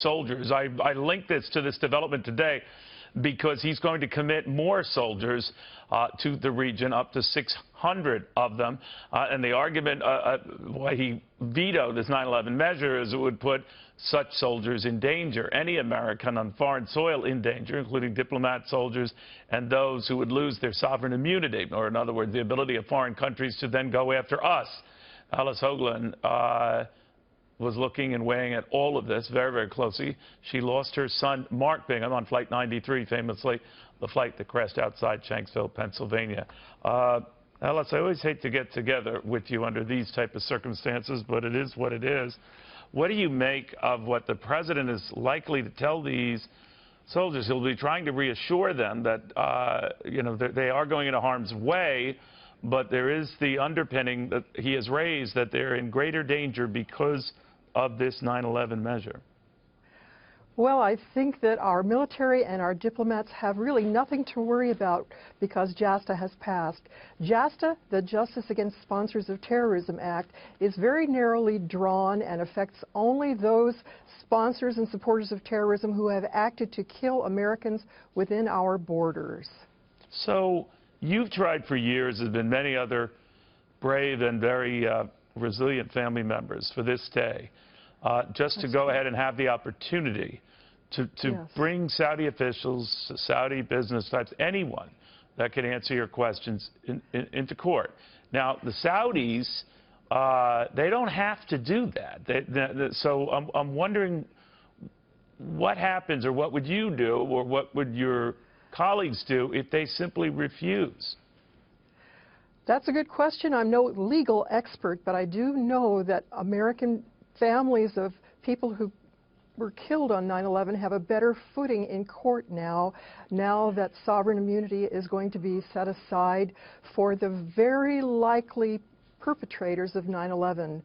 soldiers. I link this to this development today because he's going to commit more soldiers to the region, up to 600 of them. And the argument why he vetoed this 9/11 measure is it would put such soldiers in danger, any American on foreign soil in danger, including diplomat soldiers and those who would lose their sovereign immunity, or in other words, the ability of foreign countries to then go after us. Alice Hoagland was looking and weighing at all of this very, very closely. She lost her son, Mark Bingham, on Flight 93, famously the flight that crashed outside Shanksville, Pennsylvania. Alice, I always hate to get together with you under these type of circumstances, but it is what it is. What do you make of what the president is likely to tell these soldiers? He'll be trying to reassure them that, you know, they are going into harm's way, but there is the underpinning that he has raised that they're in greater danger because of this 9/11 measure. Well, I think that our military and our diplomats have really nothing to worry about because JASTA has passed. JASTA, the Justice Against Sponsors of Terrorism Act, is very narrowly drawn and affects only those sponsors and supporters of terrorism who have acted to kill Americans within our borders. So you've tried for years, there's been many other brave and very resilient family members for this day, just to go ahead and have the opportunity to Yes. bring Saudi officials, Saudi business types, anyone that can answer your questions into court. Now, the Saudis, they don't have to do that. So I'm wondering what happens, or what would you do, or what would your colleagues do if they simply refuse? That's a good question. I'm no legal expert, but I do know that American families of people who were killed on 9/11 have a better footing in court now that sovereign immunity is going to be set aside for the very likely perpetrators of 9/11.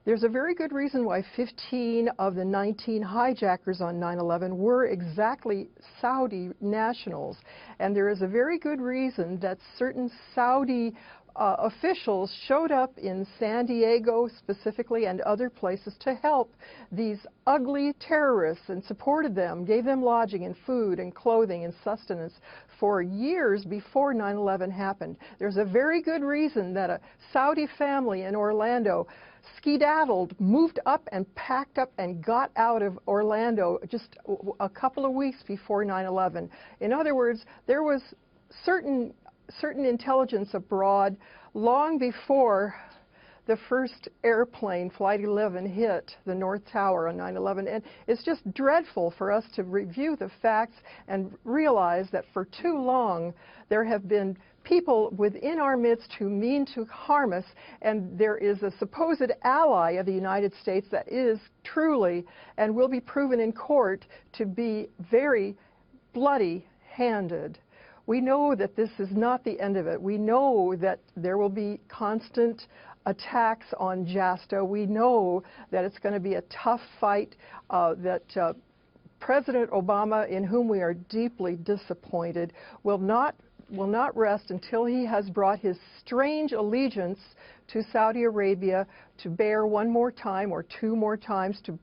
There's a very good reason why 15 of the 19 hijackers on 9/11 were exactly Saudi nationals. And there is a very good reason that certain Saudi officials showed up in San Diego specifically and other places to help these ugly terrorists and supported them, gave them lodging and food and clothing and sustenance for years before 9/11 happened. There's a very good reason that a Saudi family in Orlando skedaddled, moved up and packed up and got out of Orlando just a couple of weeks before 9/11. In other words, there was certain intelligence abroad long before the first airplane, Flight 11, hit the North Tower on 9/11. And it's just dreadful for us to review the facts and realize that for too long there have been people within our midst who mean to harm us, and there is a supposed ally of the United States that is truly and will be proven in court to be very bloody-handed. We know that this is not the end of it. We know that there will be constant attacks on JASTA. We know that it's going to be a tough fight, that President Obama, in whom we are deeply disappointed, will not rest until he has brought his strange allegiance to Saudi Arabia to bear one more time or two more times to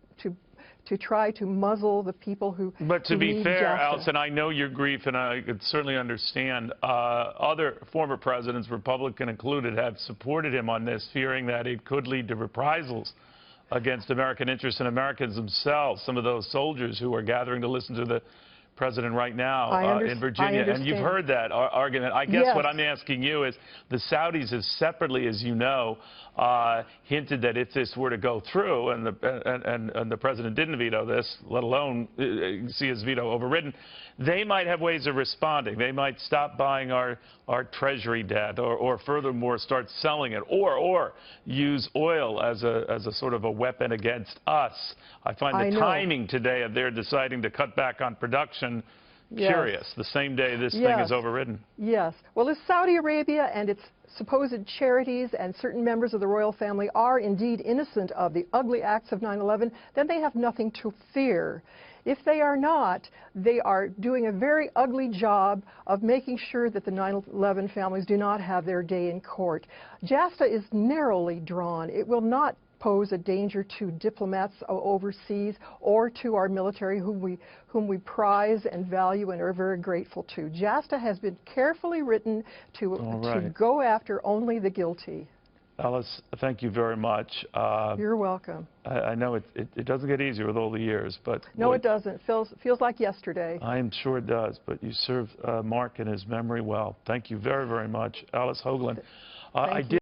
try to muzzle the people who But to be fair, JASTA. Alison, I know your grief, and I could certainly understand. Other former presidents, Republican included, have supported him on this, fearing that it could lead to reprisals against American interests and Americans themselves, some of those soldiers who are gathering to listen to the president right now in Virginia. And you've heard that argument. I guess what I'm asking you is, the Saudis have separately, as you know, hinted that if this were to go through and the president didn't veto this, let alone see his veto overridden, they might have ways of responding. They might stop buying our treasury debt, or furthermore start selling it, or use oil as a sort of a weapon against us. I find the timing today of their deciding to cut back on production curious, the same day this thing is overridden. Yes. Well, if Saudi Arabia and its supposed charities and certain members of the royal family are indeed innocent of the ugly acts of 9/11, then they have nothing to fear. If they are not, they are doing a very ugly job of making sure that the 9/11 families do not have their day in court. JASTA is narrowly drawn. It will not pose a danger to diplomats overseas or to our military whom we prize and value and are very grateful to. JASTA has been carefully written to go after only the guilty. Alice, thank you very much. You're welcome. I know it doesn't get easier with all the years, but... No, it doesn't. Feels like yesterday. I am sure it does, but you serve Mark and his memory well. Thank you very, very much. Alice Hoagland. Thank you.